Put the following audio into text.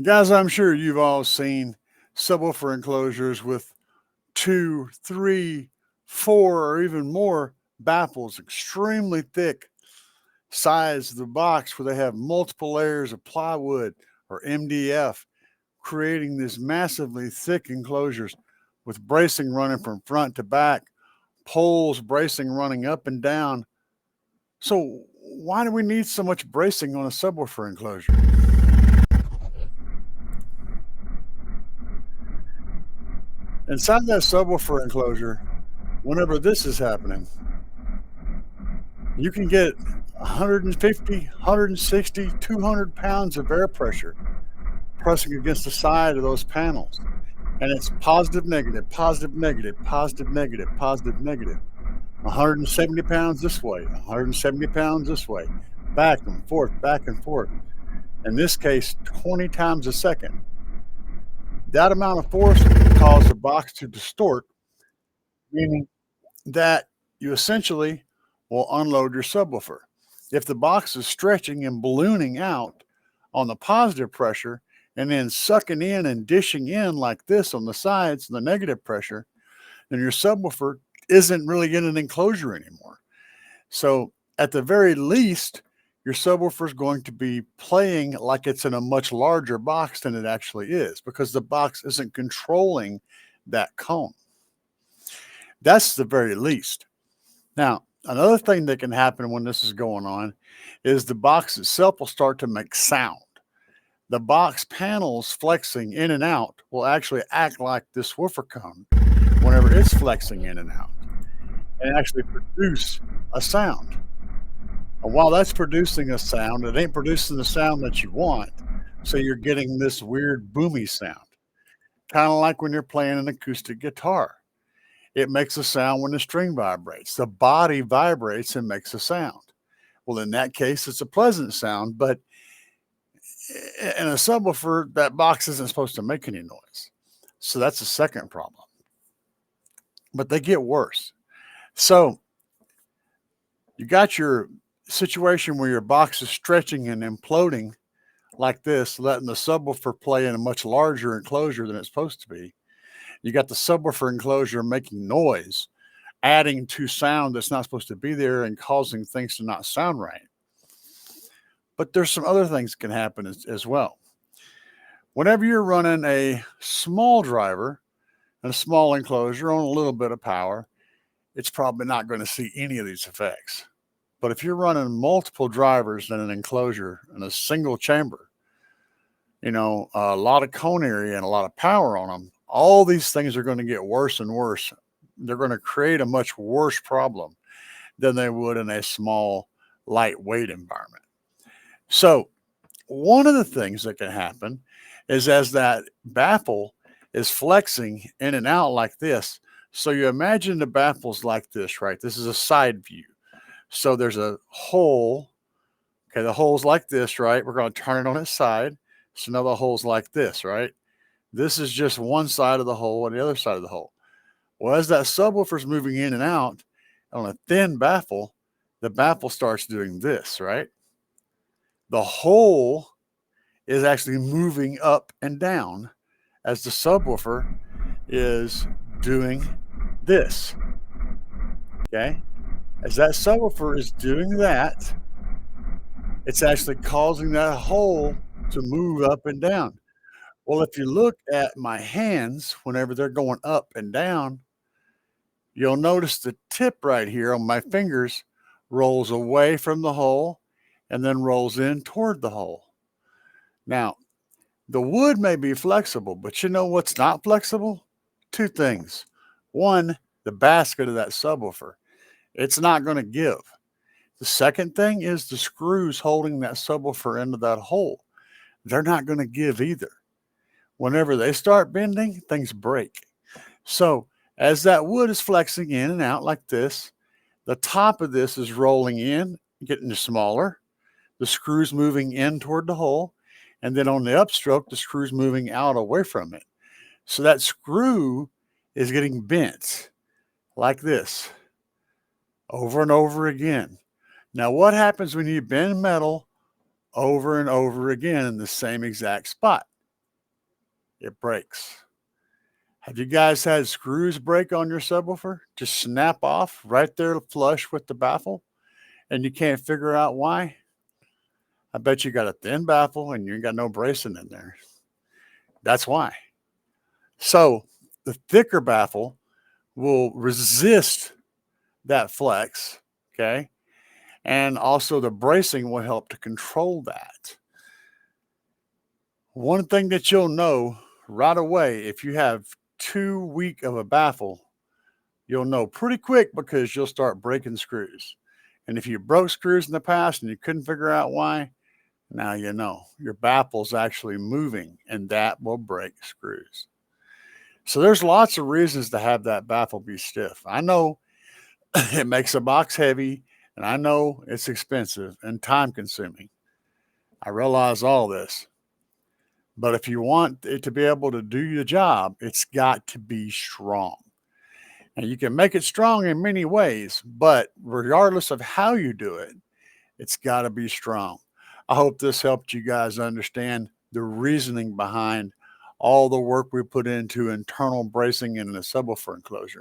Guys, I'm sure you've all seen subwoofer enclosures with two, three, four, or even more baffles, extremely thick sides of the box where they have multiple layers of plywood or MDF, creating these massively thick enclosures with bracing running from front to back, poles bracing running up and down. So, why do we need so much bracing on a subwoofer enclosure? Inside that subwoofer enclosure, whenever this is happening, you can get 150, 160, 200 pounds of air pressure pressing against the side of those panels. And it's positive, negative, positive, negative, positive, negative, positive, negative. 170 pounds this way, 170 pounds this way, back and forth, back and forth. In this case, 20 times a second. That amount of force can cause the box to distort, meaning that you essentially will unload your subwoofer. If the box is stretching and ballooning out on the positive pressure and then sucking in and dishing in like this on the sides, the negative pressure, then your subwoofer isn't really in an enclosure anymore. So, at the very least, your subwoofer is going to be playing like it's in a much larger box than it actually is because the box isn't controlling that cone. That's the very least. Now, another thing that can happen when this is going on is the box itself will start to make sound. The box panels flexing in and out will actually act like this woofer cone whenever it's flexing in and out and actually produce a sound. And while that's producing a sound, it ain't producing the sound that you want. So you're getting this weird boomy sound, kind of like when you're playing an acoustic guitar. It makes a sound when the string vibrates. The body vibrates and makes a sound. Well, in that case, it's a pleasant sound, but in a subwoofer, that box isn't supposed to make any noise. So that's the second problem. But they get worse. So you got your situation where your box is stretching and imploding like this, letting the subwoofer play in a much larger enclosure than it's supposed to be. You got the subwoofer enclosure making noise, adding to sound that's not supposed to be there and causing things to not sound right. But there's some other things that can happen as well. Whenever you're running a small driver and a small enclosure on a little bit of power, it's probably not going to see any of these effects. But if you're running multiple drivers in an enclosure in a single chamber, a lot of cone area and a lot of power on them, all these things are going to get worse and worse. They're going to create a much worse problem than they would in a small, lightweight environment. So, one of the things that can happen is as that baffle is flexing in and out like this. So, you imagine the baffles like this, right? This is a side view. So, there's a hole. Okay, the hole's like this, right? We're going to turn it on its side. So, now the hole's like this, right? This is just one side of the hole and the other side of the hole. Well, as that subwoofer's moving in and out on a thin baffle, the baffle starts doing this, right? The hole is actually moving up and down as the subwoofer is doing this. Okay. As that subwoofer is doing that, it's actually causing that hole to move up and down. Well, if you look at my hands whenever they're going up and down, you'll notice the tip right here on my fingers rolls away from the hole and then rolls in toward the hole. Now, the wood may be flexible, but you know what's not flexible? Two things. One, the basket of that subwoofer. It's not going to give. The second thing is the screws holding that subwoofer into that hole. They're not going to give either. Whenever they start bending, things break. So, as that wood is flexing in and out like this, the top of this is rolling in, getting smaller, the screws moving in toward the hole, and then on the upstroke, the screw's moving out away from it. So that screw is getting bent like this over and over again. Now, what happens when you bend metal over and over again in the same exact spot? it breaks. Have you guys had screws break on your subwoofer? Just snap off right there flush with the baffle, and you can't figure out why? I bet you got a thin baffle and you ain't got no bracing in there. That's why. So the thicker baffle will resist that flex, okay? And also the bracing will help to control that. One thing that you'll know right away, if you have too weak of a baffle, you'll know pretty quick because you'll start breaking screws. And if you broke screws in the past and you couldn't figure out why, now you know your baffle's actually moving and that will break screws. So there's lots of reasons to have that baffle be stiff. I know it makes a box heavy, and I know it's expensive and time consuming. I realize all this. But if you want it to be able to do the job, it's got to be strong. And you can make it strong in many ways, but regardless of how you do it, it's got to be strong. I hope this helped you guys understand the reasoning behind all the work we put into internal bracing in the subwoofer enclosure.